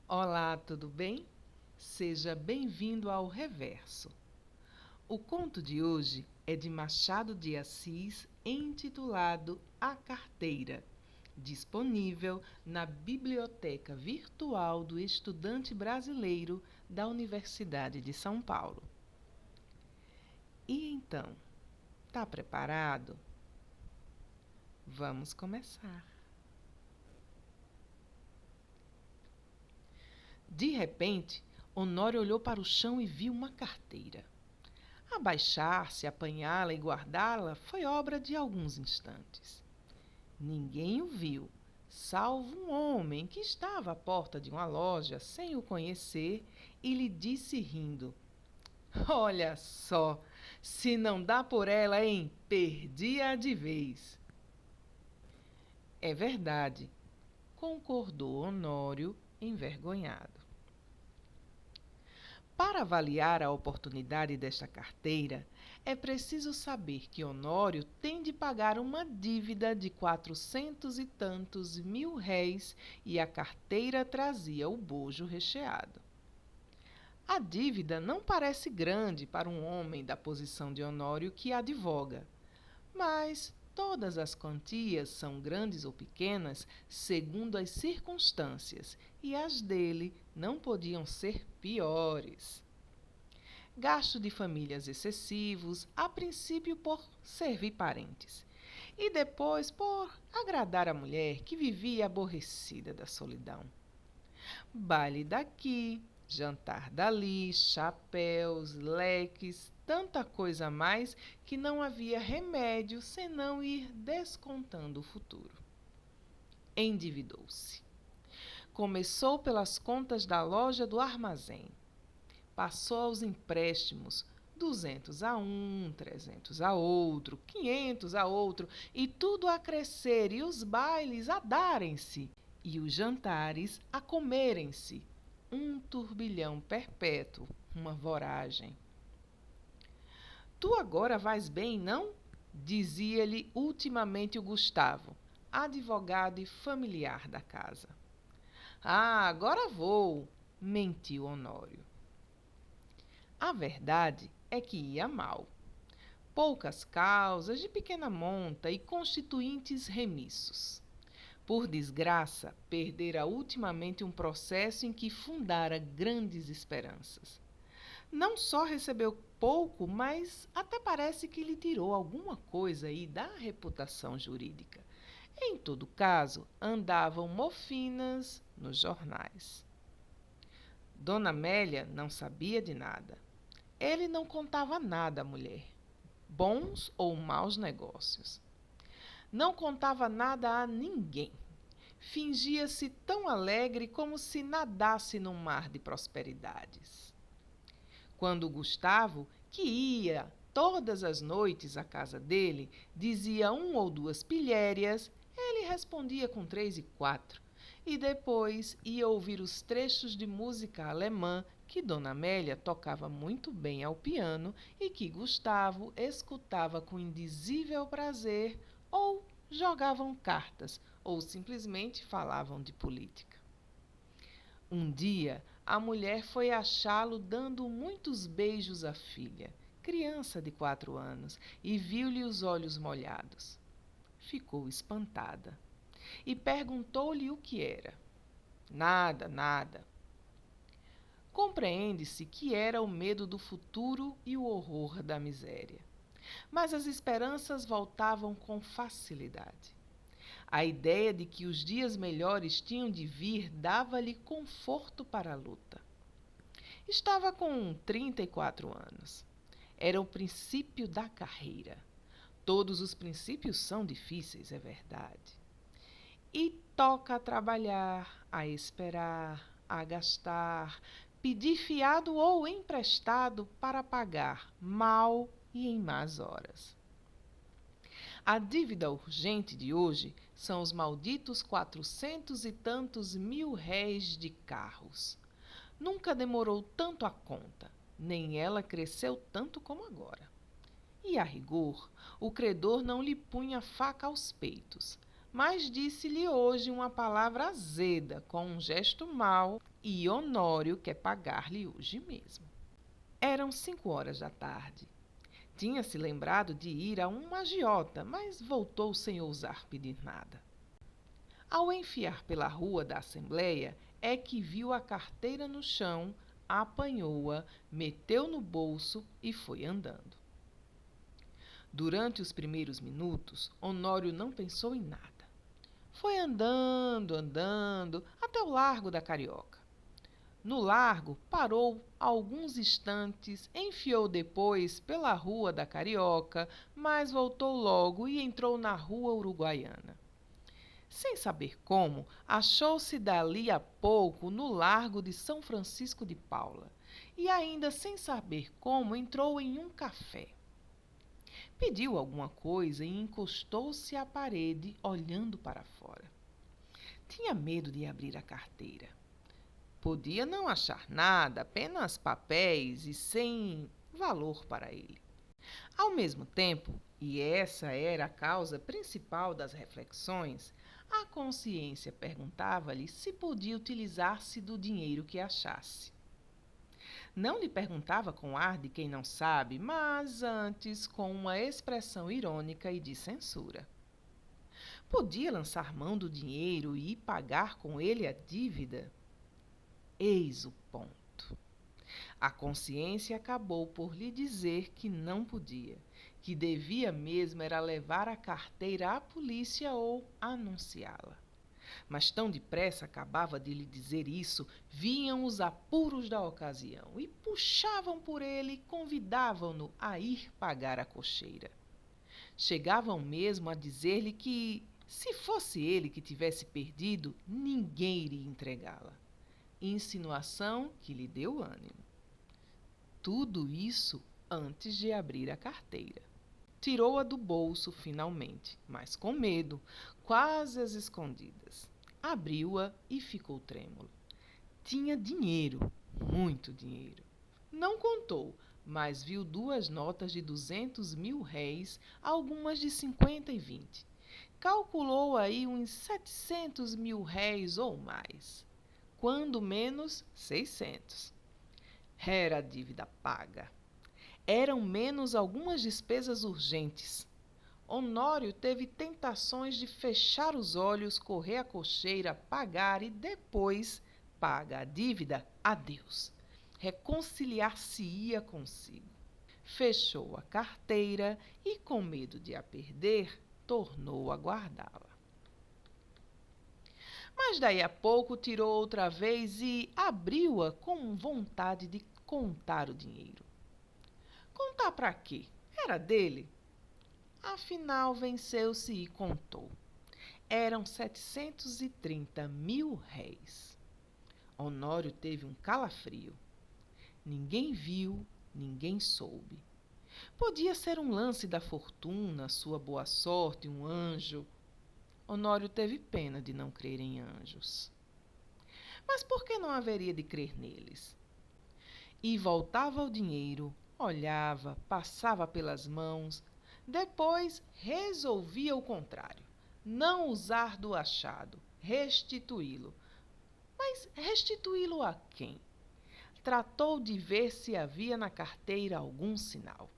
Olá, tudo bem? Seja bem-vindo ao Reverso. O conto de hoje é de Machado de Assis, intitulado A Carteira, disponível na Biblioteca Virtual do Estudante Brasileiro da Universidade de São Paulo. E então, está preparado? Vamos começar. De repente, Honório olhou para o chão e viu uma carteira. Abaixar-se, apanhá-la e guardá-la foi obra de alguns instantes. Ninguém o viu, salvo um homem que estava à porta de uma loja sem o conhecer e lhe disse rindo: Olha só, se não dá por ela, hein? Perdi-a de vez. É verdade, concordou Honório, envergonhado. Para avaliar a oportunidade desta carteira, é preciso saber que Honório tem de pagar uma dívida de 400 e tantos mil réis e a carteira trazia o bojo recheado. A dívida não parece grande para um homem da posição de Honório que advoga, mas todas as quantias são grandes ou pequenas segundo as circunstâncias, e as dele não podiam ser piores. Gasto de famílias excessivos, a princípio por servir parentes, e depois por agradar a mulher que vivia aborrecida da solidão. Baile daqui, jantar dali, chapéus, leques, tanta coisa a mais que não havia remédio senão ir descontando o futuro. Endividou-se. Começou pelas contas da loja do armazém. Passou aos empréstimos, 200 a um, 300 a outro, 500 a outro, e tudo a crescer, e os bailes a darem-se, e os jantares a comerem-se. Um turbilhão perpétuo, uma voragem. Tu agora vais bem, não? Dizia-lhe ultimamente o Gustavo, advogado e familiar da casa. Ah, agora vou, mentiu Honório. A verdade é que ia mal. Poucas causas de pequena monta e constituintes remissos. Por desgraça, perdera ultimamente um processo em que fundara grandes esperanças. Não só recebeu pouco, mas até parece que lhe tirou alguma coisa aí da reputação jurídica. Em todo caso, andavam mofinas nos jornais. Dona Amélia não sabia de nada. Ele não contava nada à mulher, bons ou maus negócios. Não contava nada a ninguém. Fingia-se tão alegre como se nadasse num mar de prosperidades. Quando Gustavo, que ia todas as noites à casa dele, dizia um ou duas pilhérias, ele respondia com 3 e 4, e depois ia ouvir os trechos de música alemã que Dona Amélia tocava muito bem ao piano e que Gustavo escutava com indizível prazer, ou jogavam cartas, ou simplesmente falavam de política. Um dia, a mulher foi achá-lo dando muitos beijos à filha, criança de 4 anos, e viu-lhe os olhos molhados. Ficou espantada e perguntou-lhe o que era. Nada, nada. Compreende-se que era o medo do futuro e o horror da miséria. Mas as esperanças voltavam com facilidade. A ideia de que os dias melhores tinham de vir dava-lhe conforto para a luta. Estava com 34 anos. Era o princípio da carreira. Todos os princípios são difíceis, é verdade. E toca a trabalhar, a esperar, a gastar, pedir fiado ou emprestado para pagar mal e em más horas. A dívida urgente de hoje são os malditos 400 e tantos mil réis de carros. Nunca demorou tanto a conta, nem ela cresceu tanto como agora. E, a rigor, o credor não lhe punha faca aos peitos, mas disse-lhe hoje uma palavra azeda, com um gesto mau, e Honório quer pagar-lhe hoje mesmo. Eram 5 horas da tarde. Tinha-se lembrado de ir a um agiota, mas voltou sem ousar pedir nada. Ao enfiar pela rua da Assembleia, é que viu a carteira no chão, apanhou-a, meteu no bolso e foi andando. Durante os primeiros minutos, Honório não pensou em nada. Foi andando, até o Largo da Carioca. No largo, parou alguns instantes, enfiou depois pela Rua da Carioca, mas voltou logo e entrou na Rua Uruguaiana. Sem saber como, achou-se dali a pouco no Largo de São Francisco de Paula e, ainda sem saber como, entrou em um café. Pediu alguma coisa e encostou-se à parede, olhando para fora. Tinha medo de abrir a carteira. Podia não achar nada, apenas papéis e sem valor para ele. Ao mesmo tempo, e essa era a causa principal das reflexões, a consciência perguntava-lhe se podia utilizar-se do dinheiro que achasse. Não lhe perguntava com ar de quem não sabe, mas antes com uma expressão irônica e de censura. Podia lançar mão do dinheiro e pagar com ele a dívida? Eis o ponto. A consciência acabou por lhe dizer que não podia, que devia mesmo era levar a carteira à polícia ou anunciá-la. Mas tão depressa acabava de lhe dizer isso, vinham os apuros da ocasião e puxavam por ele e convidavam-no a ir pagar a cocheira. Chegavam mesmo a dizer-lhe que, se fosse ele que tivesse perdido, ninguém iria entregá-la. Insinuação que lhe deu ânimo. Tudo isso antes de abrir a carteira. Tirou-a do bolso finalmente, mas com medo, quase às escondidas. Abriu-a e ficou trêmulo. Tinha dinheiro, muito dinheiro. Não contou, mas viu 2 notas de 200.000 réis, algumas de 50 e 20. Calculou aí uns 700.000 réis ou mais. Quando menos, 600. Era a dívida paga. Eram menos algumas despesas urgentes. Honório teve tentações de fechar os olhos, correr a cocheira, pagar e depois, paga a dívida, adeus. Reconciliar-se-ia consigo. Fechou a carteira e, com medo de a perder, tornou a guardá-la. Mas daí a pouco tirou outra vez e abriu-a com vontade de contar o dinheiro. Contar para quê? Era dele. Afinal, venceu-se e contou. Eram 730.000 réis. Honório teve um calafrio. Ninguém viu, ninguém soube. Podia ser um lance da fortuna, sua boa sorte, um anjo. Honório teve pena de não crer em anjos. Mas por que não haveria de crer neles? E voltava ao dinheiro, olhava, passava pelas mãos, depois resolvia o contrário, não usar do achado, restituí-lo. Mas restituí-lo a quem? Tratou de ver se havia na carteira algum sinal.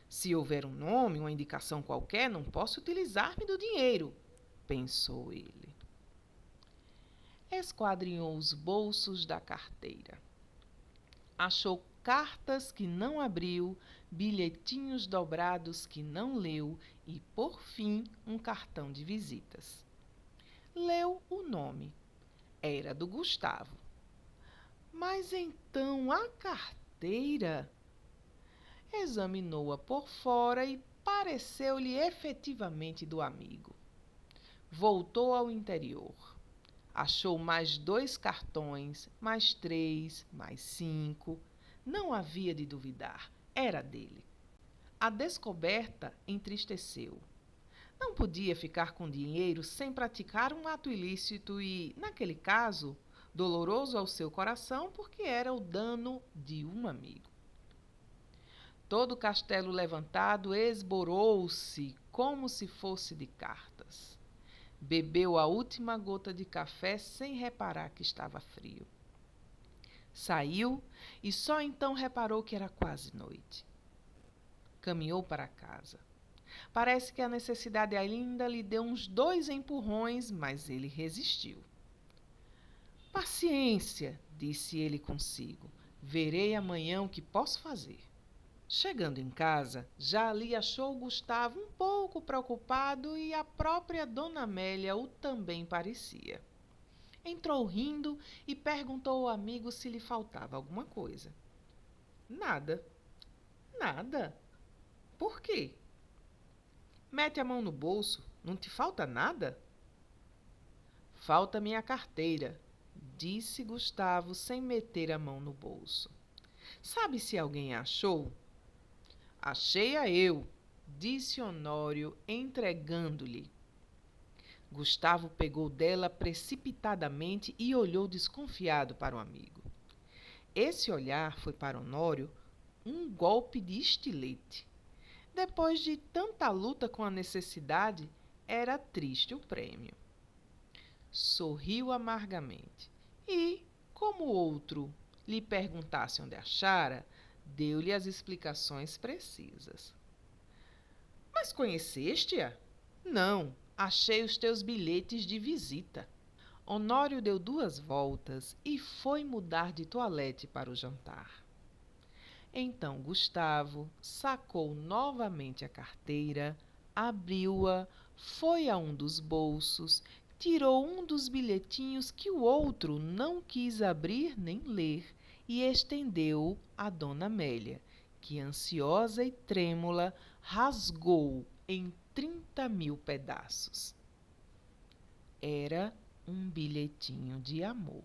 Se houver um nome, uma indicação qualquer, não posso utilizar-me do dinheiro, pensou ele. Esquadrinhou os bolsos da carteira. Achou cartas que não abriu, bilhetinhos dobrados que não leu e, por fim, um cartão de visitas. Leu o nome. Era do Gustavo. Mas então a carteira? Examinou-a por fora e pareceu-lhe efetivamente do amigo. Voltou ao interior. Achou mais 2 cartões, mais 3, mais 5. Não havia de duvidar, era dele. A descoberta entristeceu. Não podia ficar com dinheiro sem praticar um ato ilícito e, naquele caso, doloroso ao seu coração porque era o dano de um amigo. Todo o castelo levantado esborou-se como se fosse de cartas. Bebeu a última gota de café sem reparar que estava frio. Saiu e só então reparou que era quase noite. Caminhou para casa. Parece que a necessidade ainda lhe deu uns 2 empurrões, mas ele resistiu. Paciência, disse ele consigo. Verei amanhã o que posso fazer. Chegando em casa, já ali achou Gustavo um pouco preocupado e a própria Dona Amélia o também parecia. Entrou rindo e perguntou ao amigo se lhe faltava alguma coisa. Nada. Nada? Por quê? Mete a mão no bolso, não te falta nada? Falta minha carteira, disse Gustavo sem meter a mão no bolso. Sabe se alguém a achou? Achei-a eu, disse Honório, entregando-lhe. Gustavo pegou dela precipitadamente e olhou desconfiado para o amigo. Esse olhar foi para Honório um golpe de estilete. Depois de tanta luta com a necessidade, era triste o prêmio. Sorriu amargamente e, como o outro lhe perguntasse onde achara, deu-lhe as explicações precisas. Mas conheceste-a? Não, achei os teus bilhetes de visita. Honório deu 2 voltas e foi mudar de toalete para o jantar. Então Gustavo sacou novamente a carteira, abriu-a, foi a um dos bolsos, tirou um dos bilhetinhos que o outro não quis abrir nem ler e estendeu-o à Dona Amélia, que, ansiosa e trêmula, rasgou-o em 30.000 pedaços. Era um bilhetinho de amor.